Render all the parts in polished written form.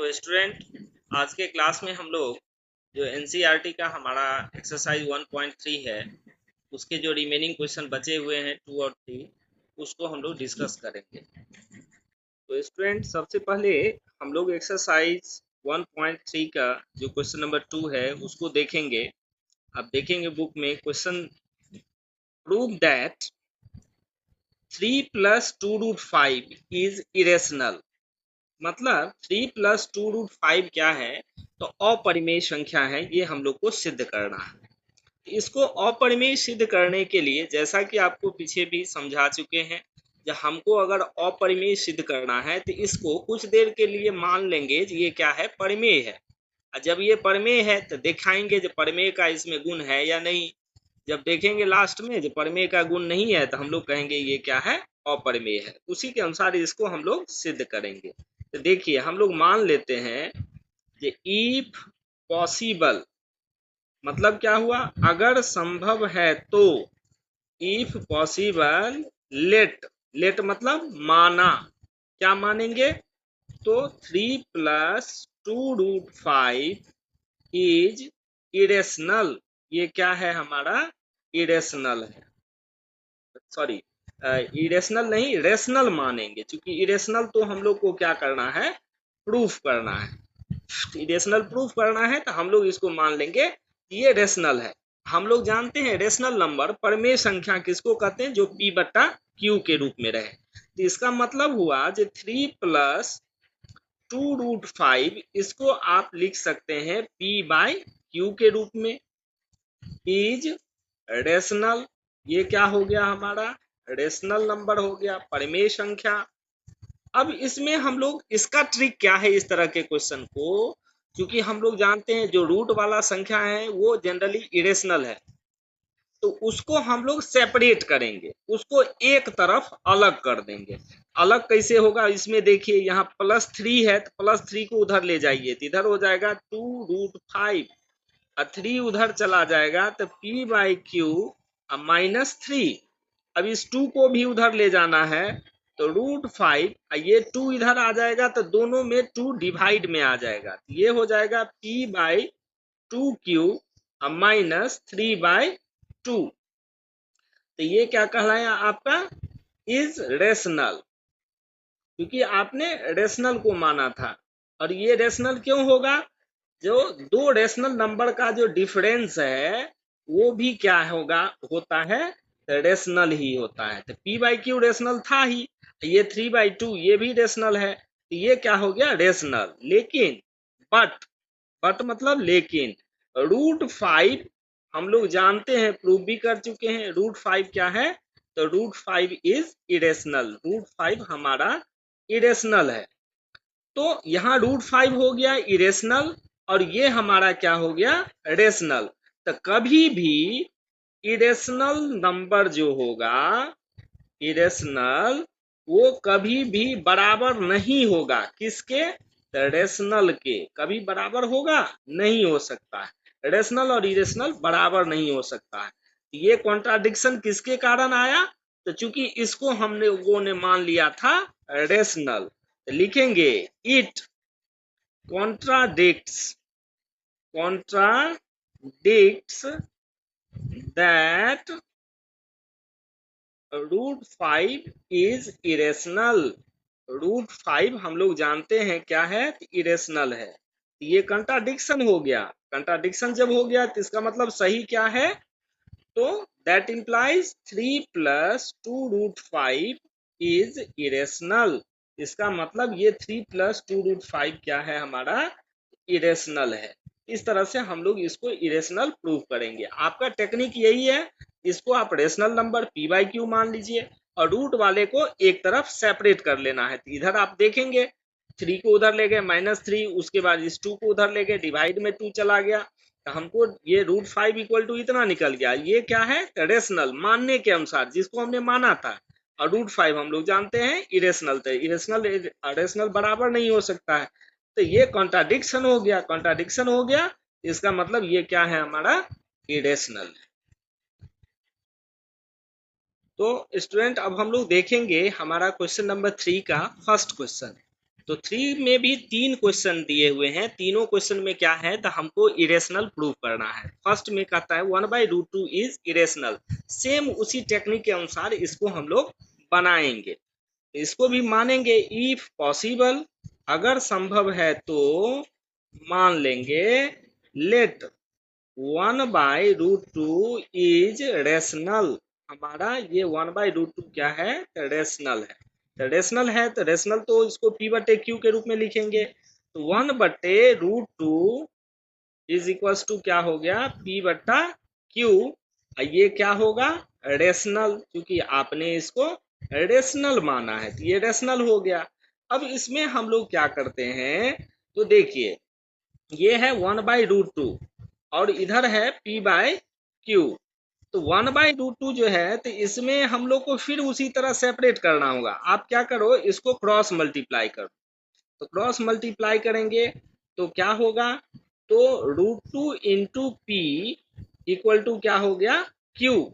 तो स्टूडेंट, आज के क्लास में हम लोग जो एनसीईआरटी का हमारा एक्सरसाइज 1.3 है, उसके जो रिमेनिंग क्वेश्चन बचे हुए हैं 2 और 3, उसको हम लोग डिस्कस करेंगे। तो स्टूडेंट, सबसे पहले हम लोग एक्सरसाइज 1.3 का जो क्वेश्चन नंबर 2 है उसको देखेंगे। आप देखेंगे बुक में question, prove that 3 + 2√5 is irrational. मतलब 3 + 2√5 क्या है, तो अपरिमेय संख्या है, ये हम लोग को सिद्ध करना है। इसको अपरिमेय सिद्ध करने के लिए, जैसा कि आपको पीछे भी समझा चुके हैं, जब हमको अगर अपरिमेय सिद्ध करना है तो इसको कुछ देर के लिए मान लेंगे कि ये क्या है, परिमेय है। और जब ये परिमेय है तो दिखाएंगे जो परिमेय का इसमें गुण है या नहीं। जब देखेंगे लास्ट में जो परिमेय का गुण नहीं है तो हम लोग कहेंगे ये क्या है, अपरिमेय है। उसी के अनुसार इसको हम लोग सिद्ध करेंगे। तो देखिए, हम लोग मान लेते हैं कि इफ पॉसिबल, मतलब क्या हुआ, अगर संभव है तो। इफ पॉसिबल लेट, लेट मतलब माना, क्या मानेंगे, तो 3 + 2√5 इज इरेशनल। ये क्या है हमारा, इरेशनल है। सॉरी, इरेशनल नहीं, रेशनल मानेंगे, क्योंकि इरेशनल तो हम लोग को क्या करना है, प्रूफ करना है। इरेशनल प्रूफ करना है तो हम लोग इसको मान लेंगे ये रेशनल है। हम लोग जानते हैं रेशनल नंबर, परिमेय संख्या किसको कहते हैं, जो P/Q के रूप में रहे। तो इसका मतलब हुआ जो 3 + 2√5, इसको आप लिख सकते हैं P/Q के रूप में, इज रेशनल। ये क्या हो गया हमारा, रेशनल नंबर हो गया, परिमेय संख्या। अब इसमें हम लोग, इसका ट्रिक क्या है इस तरह के क्वेश्चन को, क्योंकि हम लोग जानते हैं जो रूट वाला संख्या है वो जनरली इरेशनल है, तो उसको हम लोग सेपरेट करेंगे, उसको एक तरफ अलग कर देंगे। अलग कैसे होगा, इसमें देखिए यहाँ +3 है तो +3 को उधर ले जाइए तो इधर हो जाएगा 2√5, और 3 उधर चला जाएगा तो P/Q -3। अब इस 2 को भी उधर ले जाना है तो √5, ये 2 इधर आ जाएगा तो दोनों में 2 डिवाइड में आ जाएगा, ये हो जाएगा P/2Q -3/2। तो ये क्या कहलाया आपका, इज रेशनल, क्योंकि आपने रेशनल को माना था। और ये रेशनल क्यों होगा, जो दो रेशनल नंबर का जो डिफरेंस है वो भी क्या होगा, होता है, रेशनल ही होता है। तो P/Q रेशनल था ही, ये 3/2 ये भी रेशनल है, तो ये क्या हो गया, रेशनल। लेकिन बट मतलब लेकिन, √5 हम लोग जानते हैं, प्रूव भी कर चुके हैं, √5 क्या है, तो √5 इज इरेशनल। √5 हमारा इरेशनल है। तो यहाँ √5 हो गया इरेशनल, और ये हमारा क्या हो गया, रेशनल। तो कभी भी इरेशनल नंबर जो होगा, इरेशनल, वो कभी भी बराबर नहीं होगा किसके, रेशनल के। कभी बराबर होगा नहीं हो सकता है, रेशनल और इरेशनल बराबर नहीं हो सकता है। ये कॉन्ट्राडिक्शन किसके कारण आया, तो चूंकि इसको हमने लोगों ने मान लिया था रेशनल, तो लिखेंगे it contradicts that √5 is irrational। √5 हम लोग जानते हैं क्या है, इरेशनल है। ये कंट्राडिक्शन हो गया। कंट्राडिक्शन जब हो गया तो इसका मतलब सही क्या है, तो दैट इंप्लाइज 3 + 2√5 इज इरेशनल। इसका मतलब ये 3 + 2√5 क्या है, हमारा इरेशनल है। इस तरह से हम लोग इसको इरेशनल प्रूव करेंगे। आपका टेक्निक यही है, इसको आप रेशनल नंबर P/Q मान लीजिए और रूट वाले को एक तरफ सेपरेट कर लेना है। तो इधर आप देखेंगे 3 को उधर ले गए -3, उसके बाद इस 2 को उधर ले गए, डिवाइड में 2 चला गया, तो हमको ये √5 = इतना निकल गया। ये क्या है, रेशनल मानने के अनुसार, जिसको हमने माना था। और √5 हम लोग जानते हैं इरेशनल, तो इरेशनल रेशनल बराबर नहीं हो सकता है। तो ये कॉन्ट्राडिक्शन हो गया। कॉन्ट्राडिक्शन हो गया, इसका मतलब ये क्या है, हमारा इरेशनल है। तो स्टूडेंट, अब हम लोग देखेंगे हमारा क्वेश्चन नंबर 3 का फर्स्ट क्वेश्चन। तो 3 में भी 3 क्वेश्चन दिए हुए हैं, तीनों क्वेश्चन में क्या है तो हमको इरेशनल प्रूव करना है। फर्स्ट में कहता है 1/√2 इज इरेशनल, सेम उसी टेक्निक के अनुसार इसको हम लोग बनाएंगे, इसको भी मानेंगे। इफ पॉसिबल, अगर संभव है तो मान लेंगे लेट 1/√2 इज रेशनल। हमारा ये 1/√2 क्या है तो रेशनल है। तो रेशनल है तो रेशनल तो इसको P/Q के रूप में लिखेंगे। तो 1/√2 इज इक्वल्स टू क्या हो गया P/Q। ये क्या होगा रेशनल, क्योंकि आपने इसको रेशनल माना है तो ये रेशनल हो गया। अब इसमें हम लोग क्या करते हैं तो देखिए, ये है 1/√2 और इधर है P/Q। तो 1/√2 जो है तो इसमें हम लोग को फिर उसी तरह सेपरेट करना होगा। आप क्या करो, इसको क्रॉस मल्टीप्लाई करो। तो क्रॉस मल्टीप्लाई करेंगे तो क्या होगा, तो √2 इंटू पी इक्वल टू क्या हो गया Q।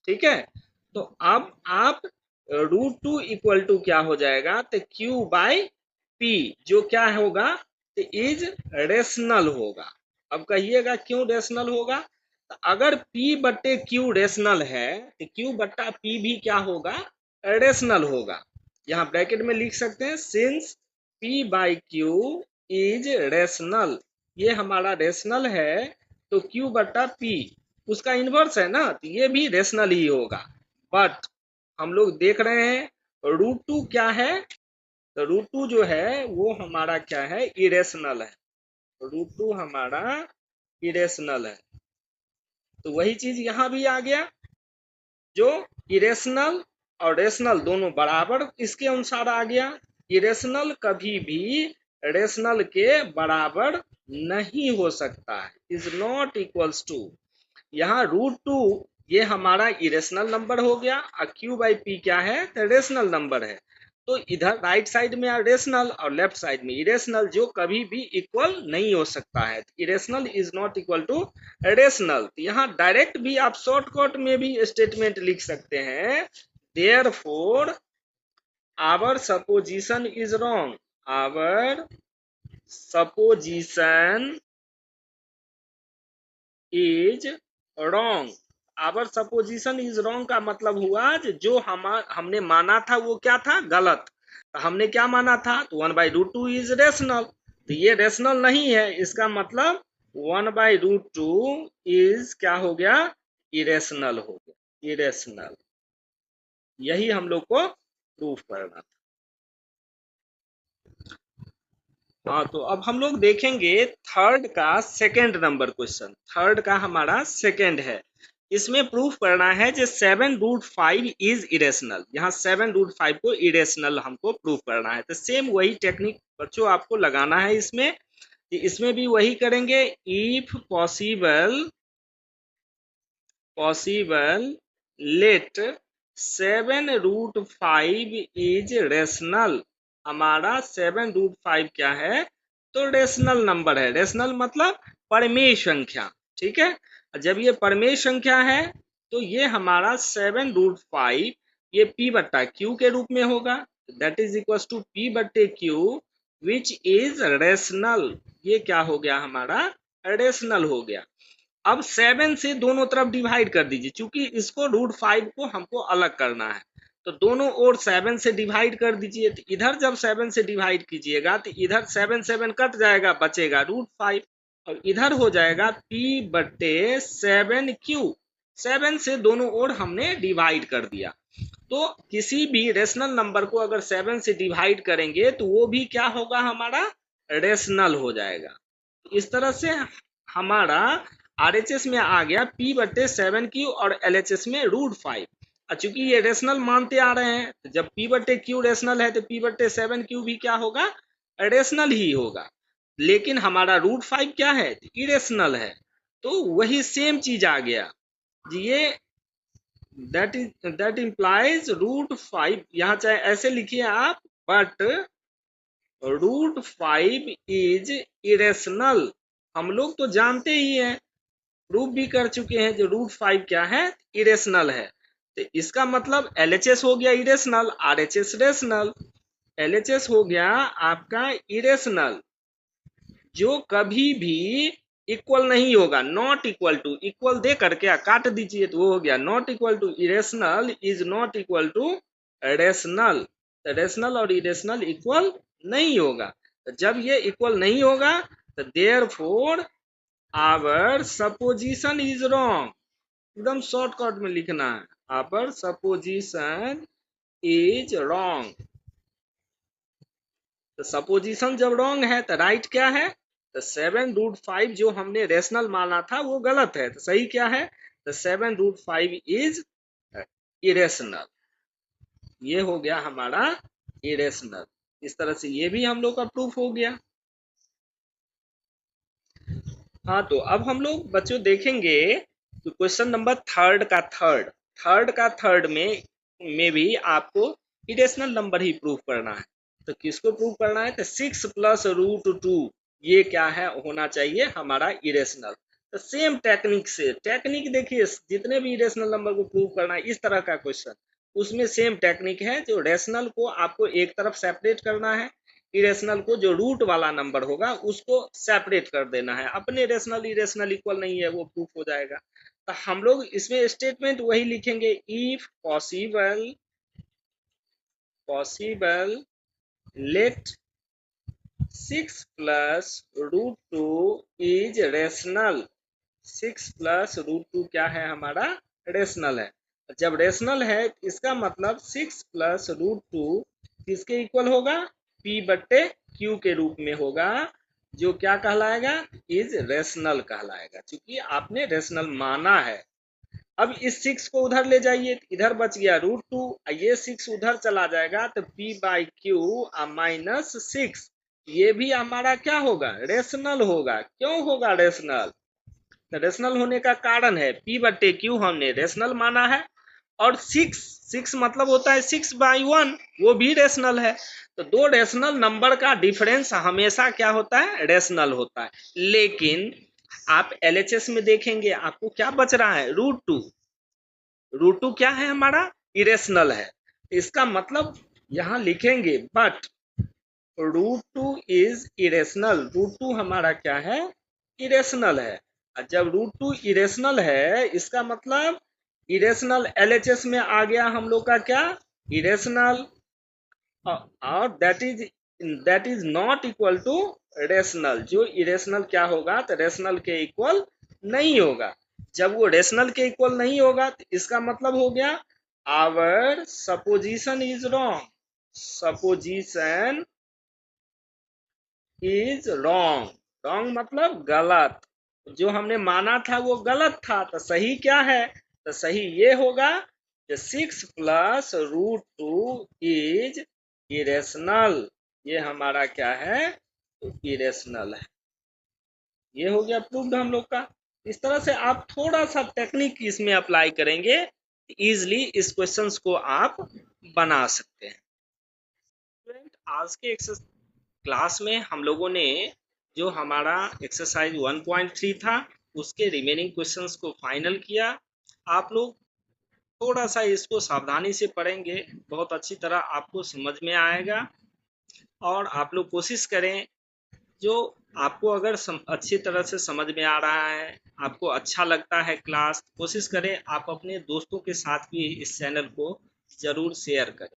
ठीक है, तो अब आप √2 इक्वल टू क्या हो जाएगा तो Q/P, जो क्या होगा तो इज रेशनल होगा। अब कहिएगा क्यों रेशनल होगा, तो अगर P/Q रेशनल है तो Q/P भी क्या होगा रेशनल होगा। यहाँ ब्रैकेट में लिख सकते हैं सिंस P/Q इज रेशनल, ये हमारा रेशनल है तो Q/P उसका इन्वर्स है ना, तो ये भी रेशनल ही होगा। बट हम लोग देख रहे हैं √2 क्या है, तो √2 जो है वो हमारा क्या है इरेशनल है। √2 हमारा इरेशनल है, तो वही चीज यहाँ भी आ गया, जो इरेशनल और रेशनल दोनों बराबर इसके अनुसार आ गया। इरेशनल कभी भी रेशनल के बराबर नहीं हो सकता है, इज नॉट इक्वल्स टू। यहाँ √2 ये हमारा इरेशनल नंबर हो गया और Q/P क्या है तो रेशनल नंबर है। तो इधर राइट साइड में रेशनल और लेफ्ट साइड में इरेशनल, जो कभी भी इक्वल नहीं हो सकता है। Irrational is not equal to rational. यहाँ डायरेक्ट भी आप शॉर्टकट में भी स्टेटमेंट लिख सकते हैं, therefore our supposition is wrong, our supposition is wrong. Our supposition is wrong का मतलब हुआ जो हमने माना था वो क्या था गलत। तो हमने क्या माना था तो 1/√2 इज रेशनल, तो ये रेशनल नहीं है, इसका मतलब 1/√2 इज क्या हो गया इरेशनल हो गया, इरेशनल। यही हम लोग को प्रूफ करना था। हाँ, तो अब हम लोग देखेंगे थर्ड का सेकेंड नंबर क्वेश्चन। थर्ड का हमारा सेकेंड है, इसमें प्रूफ करना है जो 7√5 इज इरेशनल। यहाँ 7√5 को इरेशनल हमको प्रूफ करना है। तो सेम वही टेक्निक बच्चों आपको लगाना है इसमें, इसमें भी वही करेंगे। If possible let 7√5 is rational. हमारा 7√5 क्या है तो रेशनल नंबर है। रेशनल मतलब परमेय संख्या, ठीक है। जब ये परमेय संख्या है तो ये हमारा 7√5 ये P/Q के रूप में होगा, that is equal to P/Q which is rational. ये क्या हो गया हमारा रेशनल हो गया। अब 7 से दोनों तरफ डिवाइड कर दीजिए, क्योंकि इसको √5 को हमको अलग करना है। तो दोनों ओर 7 से डिवाइड कर दीजिए। तो इधर जब 7 से डिवाइड कीजिएगा तो इधर 7 कट जाएगा, बचेगा √5 और इधर हो जाएगा P/7Q। 7 से दोनों ओर हमने डिवाइड कर दिया। तो किसी भी रेशनल नंबर को अगर 7 से डिवाइड करेंगे तो वो भी क्या होगा हमारा रेशनल हो जाएगा। इस तरह से हमारा RHS में आ गया P/7Q और LHS में √5। चूंकि ये रेशनल मानते आ रहे हैं, तो जब P/Q रेशनल है तो P/7Q भी क्या होगा रेशनल ही होगा। लेकिन हमारा √5 क्या है इरेशनल है, तो वही सेम चीज आ गया। ये दैट इम्प्लाइज √5, यहाँ चाहे ऐसे लिखिए आप, बट √5 इज इरेशनल। हम लोग तो जानते ही हैं, प्रूफ भी कर चुके हैं जो √5 क्या है इरेशनल है। तो इसका मतलब LHS हो गया इरेशनल, RHS रेशनल। LHS हो गया आपका इरेशनल, जो कभी भी इक्वल नहीं होगा, नॉट इक्वल टू, इक्वल दे करके काट दीजिए तो वो हो गया not equal to, irrational is not equal to rational. Rational और इरेशनल इक्वल नहीं होगा। तो जब ये इक्वल नहीं होगा तो therefore our supposition is wrong. एकदम शॉर्टकट में लिखना है, आवर सपोजिशन इज रॉन्ग। तो सपोजिशन जब रॉन्ग है तो राइट क्या है, तो 7√5 जो हमने रेशनल माना था वो गलत है, तो सही क्या है, तो 7√5 इज इरेशनल। ये हो गया हमारा इरेशनल। इस तरह से ये भी हम लोग का प्रूफ हो गया। हाँ, तो अब हम लोग बच्चों देखेंगे तो क्वेश्चन नंबर थर्ड का थर्ड में भी आपको इरेशनल नंबर ही प्रूफ करना है। तो किसको प्रूव करना है, तो 6 + √2 ये क्या है, होना चाहिए हमारा इरेशनल। तो सेम टेक्निक से, टेक्निक देखिए जितने भी इरेशनल नंबर को प्रूव करना है इस तरह का क्वेश्चन, उसमें सेम टेक्निक है। जो रेशनल को आपको एक तरफ सेपरेट करना है, इरेशनल को जो रूट वाला नंबर होगा उसको सेपरेट कर देना है। अपने रेशनल इरेशनल इक्वल नहीं है वो प्रूफ हो जाएगा। तो हम लोग इसमें स्टेटमेंट वही लिखेंगे, if possible let 6 + √2 is rational. 6 + √2 क्या है हमारा, रेशनल है। जब रेशनल है इसका मतलब 6 + √2 किसके इक्वल होगा, P/Q के रूप में होगा, जो क्या कहलाएगा, इज रेशनल कहलाएगा, क्योंकि आपने रेशनल माना है। अब इस 6 को उधर ले जाइए, इधर बच गया √2, ये 6 उधर चला जाएगा तो P/Q -6 ये भी हमारा क्या होगा, रेशनल होगा। क्यों होगा रेशनल, रेशनल होने का कारण है P/Q हमने रेशनल माना है, और 6 मतलब होता है 6/1, वो भी रेशनल है। तो दो रेशनल नंबर का डिफरेंस हमेशा क्या होता है, रेशनल होता है। लेकिन आप LHS में देखेंगे आपको क्या बच रहा है, √2। √2 क्या है हमारा, इरेशनल है। इसका मतलब यहां लिखेंगे बट √2 इज इरेशनल। √2 हमारा क्या है, इरेशनल है। और जब √2 इरेशनल है इसका मतलब इरेशनल LHS में आ गया हम लोग का क्या, इरेशनल, और that is not equal to rational. जो इरेशनल क्या होगा, तो रेशनल के इक्वल नहीं होगा। जब वो रेशनल के इक्वल नहीं होगा तो इसका मतलब हो गया our supposition is wrong. Supposition is wrong. Wrong मतलब गलत, जो हमने माना था वो गलत था। तो सही क्या है, तो सही ये होगा कि 6 + √2 इज इरेशनल। ये हमारा क्या है, तो इरेशनल है। ये हो गया प्रूव्ड हम लोग का। इस तरह से आप थोड़ा सा टेक्निक इसमें अप्लाई करेंगे, इजिली इस क्वेश्चंस को आप बना सकते हैं। आज के क्लास में हम लोगों ने जो हमारा एक्सरसाइज 1.3 था उसके रिमेनिंग क्वेश्चंस को फाइनल किया। आप लोग थोड़ा सा इसको सावधानी से पढ़ेंगे, बहुत अच्छी तरह आपको समझ में आएगा। और आप लोग कोशिश करें, जो आपको अगर अच्छी तरह से समझ में आ रहा है, आपको अच्छा लगता है क्लास, कोशिश करें आप अपने दोस्तों के साथ भी इस चैनल को जरूर शेयर करें।